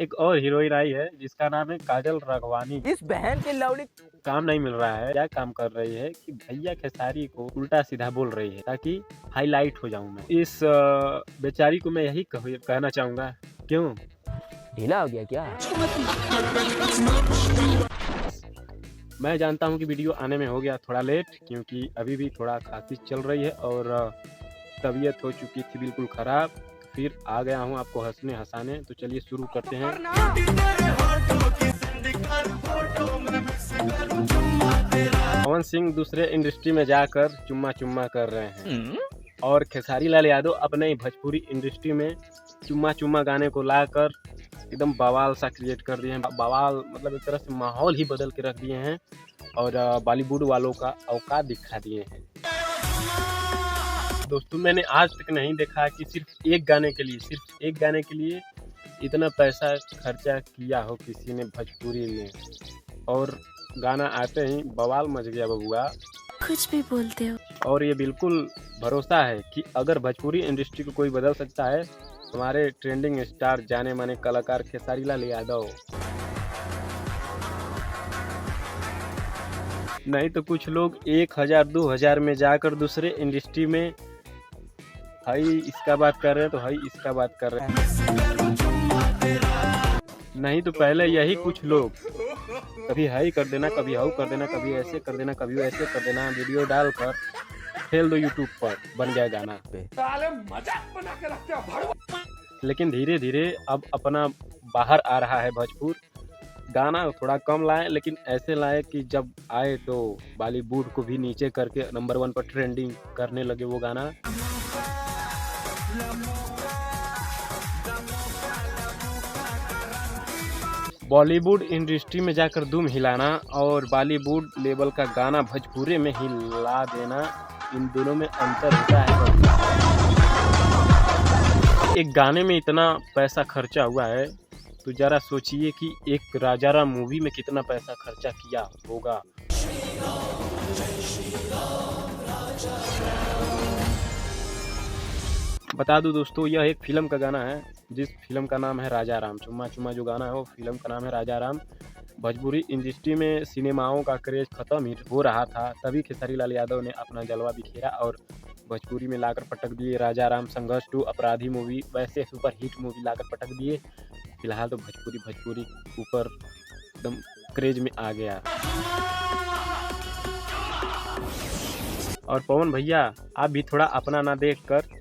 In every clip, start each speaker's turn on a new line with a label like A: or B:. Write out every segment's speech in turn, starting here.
A: एक और हीरोइन आई है जिसका नाम है काजल राघवानी।
B: इस बहन के लवली
A: काम नहीं मिल रहा है, क्या काम कर रही है कि भैया खेसारी को उल्टा सीधा बोल रही है ताकि हाईलाइट हो जाऊं मैं। इस बेचारी को मैं यही कहना चाहूंगा, क्यों
B: ढीला हो गया क्या?
A: मैं जानता हूं कि वीडियो आने में हो गया थोड़ा लेट, क्योंकि अभी भी थोड़ा खांसी चल रही है और तबीयत हो चुकी थी बिल्कुल ख़राब। फिर आ गया हूं आपको हंसने हंसाने, तो चलिए शुरू करते हैं। पवन सिंह दूसरे इंडस्ट्री में जाकर चुम्मा चुम्मा कर रहे हैं और खेसारी लाल यादव अपने भोजपुरी इंडस्ट्री में चुम्मा चुम्मा गाने को लाकर एकदम बवाल सा क्रिएट कर दिए हैं। बवाल मतलब एक तरह से माहौल ही बदल के रख दिए हैं और बॉलीवुड वालों का औकात दिखा दिए हैं। दोस्तों मैंने आज तक नहीं देखा कि सिर्फ एक गाने के लिए इतना पैसा खर्चा किया हो किसी ने भोजपुरी में, और गाना आते ही बवाल मच गया बबुआ।
C: कुछ भी बोलते हो।
A: और ये बिल्कुल भरोसा है कि अगर भोजपुरी इंडस्ट्री को कोई बदल सकता है, हमारे ट्रेंडिंग स्टार जाने माने कलाकार खेसारी लाल यादव। नहीं तो कुछ लोग 1000-2000 में जाकर दूसरे इंडस्ट्री में हाई इसका बात कर रहे हैं तो हाई इसका बात कर रहे हैं। नहीं तो पहले यही कुछ लोग कभी हाई कर देना, कभी हाउ कर देना, कभी ऐसे कर देना, कभी वैसे कर देना, वीडियो डालकर फेल दो यूट्यूब पर, बन गया गाना पे। मजाक बना के रखते हो। लेकिन धीरे धीरे अब अपना बाहर आ रहा है भोजपुर। गाना थोड़ा कम लाए, लेकिन ऐसे लाए कि जब आए तो बॉलीवुड को भी नीचे करके नंबर 1 पर ट्रेंडिंग करने लगे वो गाना। बॉलीवुड इंडस्ट्री में जाकर दुम हिलाना और बॉलीवुड लेवल का गाना भोजपुरी में हिला देना, इन दोनों में अंतर होता है। एक गाने में इतना पैसा खर्चा हुआ है तो जरा सोचिए कि एक राजा राम मूवी में कितना पैसा खर्चा किया होगा। बता दूं दोस्तों, यह एक फिल्म का गाना है जिस फिल्म का नाम है राजा राम। चुम्मा चुम्मा जो गाना है वो फिल्म का नाम है राजा राम। भोजपुरी इंडस्ट्री में सिनेमाओं का क्रेज खत्म ही हो रहा था, तभी खेसारी लाल यादव ने अपना जलवा बिखेरा और भोजपुरी में लाकर पटक दिए राजा राम, संघर्ष 2, अपराधी मूवी, वैसे सुपर हिट मूवी लाकर पटक दिए। फिलहाल तो भोजपुरी ऊपर एकदम क्रेज में आ गया। और पवन भैया आप भी थोड़ा अपना ना देख कर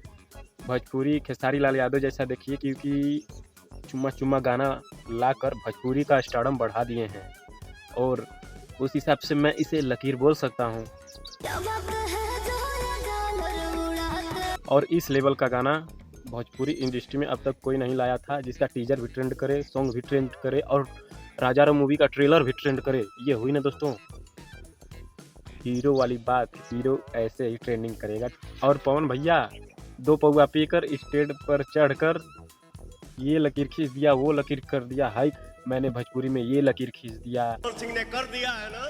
A: भोजपुरी खेसारी लाल यादव जैसा देखिए, क्योंकि चुम्मा चुम्मा गाना लाकर भोजपुरी का स्टारडम बढ़ा दिए हैं और उस हिसाब से मैं इसे लकीर बोल सकता हूं। और इस लेवल का गाना भोजपुरी इंडस्ट्री में अब तक कोई नहीं लाया था, जिसका टीजर भी ट्रेंड करे, सॉन्ग भी ट्रेंड करे और राजा राम मूवी का ट्रेलर भी ट्रेंड करे। ये हुई ना दोस्तों हीरो वाली बात, हीरो ऐसे ही ट्रेंडिंग करेगा। और पवन भैया 2 पौआ पीकर स्टेज पर चढ़कर ये लकीर खींच दिया, वो लकीर कर दिया, हाई मैंने भोजपुरी में ये लकीर खींच दिया।
D: पवन सिंह ने कर दिया है ना,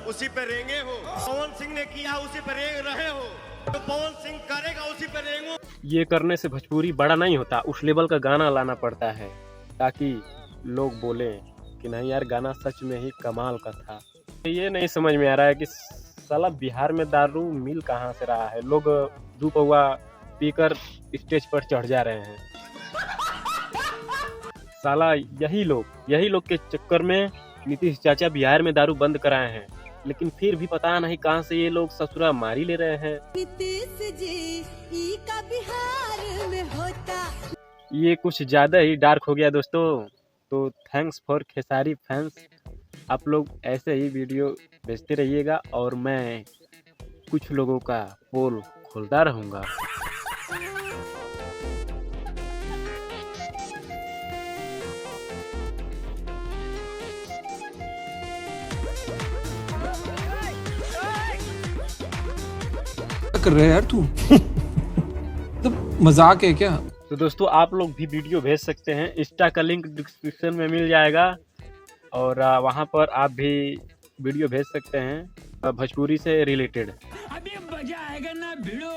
D: उसी पे रेंगे हो। पवन सिंह ने किया उसी पे रेंग रहे हो, तो पवन सिंह करेगा उसी पे रेंगो।
A: ये करने से भोजपुरी बड़ा नहीं होता, उस लेवल का गाना लाना पड़ता है ताकि लोग बोले कि नहीं यार गाना सच में ही कमाल का था। ये नहीं समझ में आ रहा है कि साला बिहार में दारू मिल कहाँ से रहा है। लोग 2 पौआ पीकर स्टेज पर चढ़ जा रहे हैं। साला यही लोग के चक्कर में नीतीश चाचा बिहार में दारू बंद कराए हैं, लेकिन फिर भी पता नहीं कहां से ये लोग ससुरा मारी ले रहे हैं। नीतीश जी का बिहार में होता। ये कुछ ज्यादा ही डार्क हो गया दोस्तों। तो थैंक्स फॉर खेसारी फैंस, आप लोग ऐसे ही वीडियो भेजते रहिएगा और मैं कुछ लोगों का पोल खोलता रहूँगा।
E: कर रहे यार तू तो मजाक है क्या?
A: तो दोस्तों आप लोग भी वीडियो भेज सकते हैं, इंस्टा का लिंक डिस्क्रिप्शन में मिल जाएगा और वहां पर आप भी वीडियो भेज सकते हैं भोजपुरी से रिलेटेड।
F: अभी मजा आएगा ना भिड़ो।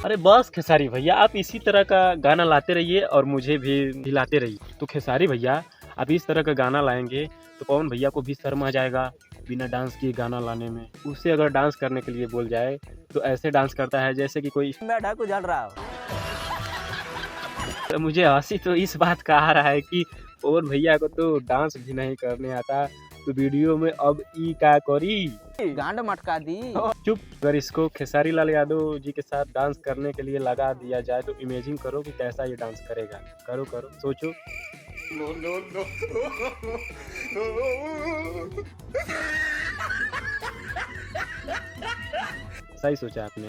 A: अरे बस खेसारी भैया, आप इसी तरह का गाना लाते रहिए और मुझे भी दिलाते रहिए। तो खेसारी भैया, आप इस तरह का गाना लाएंगे तो पवन भैया को भी शर्म आ जाएगा बिना डांस किए गाना लाने में। उससे अगर डांस करने के लिए बोल जाए तो ऐसे डांस करता है जैसे कि कोई।
B: मैं ढाकू जल रहा हूँ।
A: तो मुझे हंसी तो इस बात का आ रहा है कि पवन भैया को तो डांस भी नहीं करने आता, तो वीडियो में अब ई का करी।
B: गांड मटका दी।
A: चुप। अगर इसको खेसारी लाल यादव जी के साथ डांस करने के लिए लगा दिया जाए तो इमेजिन करो कि कैसा ये डांस करेगा। करो करो, सोचो। सही सोचा आपने।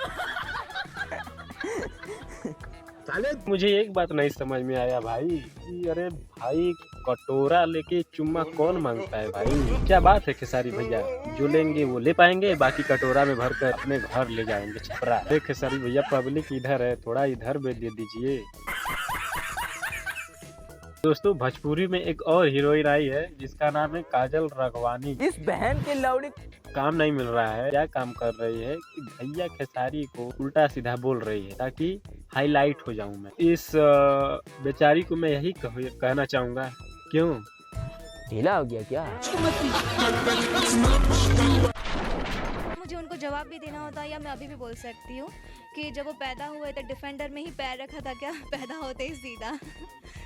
A: मुझे एक बात नहीं समझ में आया भाई कि अरे भाई, कटोरा लेके चुम्मा कौन मांगता है भाई? क्या बात है खेसारी भैया, जो लेंगे वो ले पाएंगे, बाकी कटोरा में भरकर अपने घर ले जाएंगे छपरा। अरे खेसारी भैया, पब्लिक इधर है, थोड़ा इधर भी दे दीजिए। दोस्तों, भोजपुरी में एक और हीरोइन आई है जिसका नाम है काजल राघवानी।
B: इस बहन के लौड़ी
A: काम नहीं मिल रहा है, क्या काम कर रही है कि भैया खेसारी को उल्टा सीधा बोल रही है ताकि हाईलाइट हो जाऊं मैं। इस बेचारी को मैं यही कहना चाहूंगा, क्यों
B: ढीला हो गया क्या?
C: मुझे उनको जवाब भी देना होता, या मैं अभी भी बोल सकती हूँ कि जब वो पैदा हुए तो डिफेंडर में ही पैर रखा था क्या, पैदा होते ही सीधा।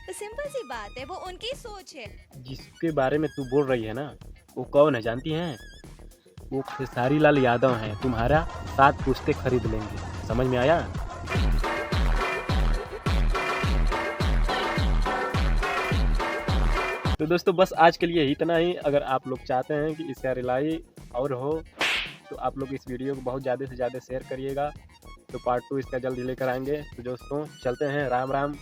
C: तो सिंपल सी बात है, वो उनकी सोच है।
A: जिसके बारे में तू बोल रही है ना, वो कौन है जानती हैं? वो खेसारी लाल यादव हैं। तुम्हारा 7 पुश्ते खरीद लेंगे, समझ में आया? तो दोस्तों, बस आज के लिए इतना ही। अगर आप लोग चाहते हैं कि इसका रिलाई और हो तो आप लोग इस वीडियो को बहुत ज़्यादा से ज़्यादा शेयर करिएगा। तो पार्ट 2 इसका जल्दी लेकर आएंगे। तो दोस्तों, चलते हैं। राम राम।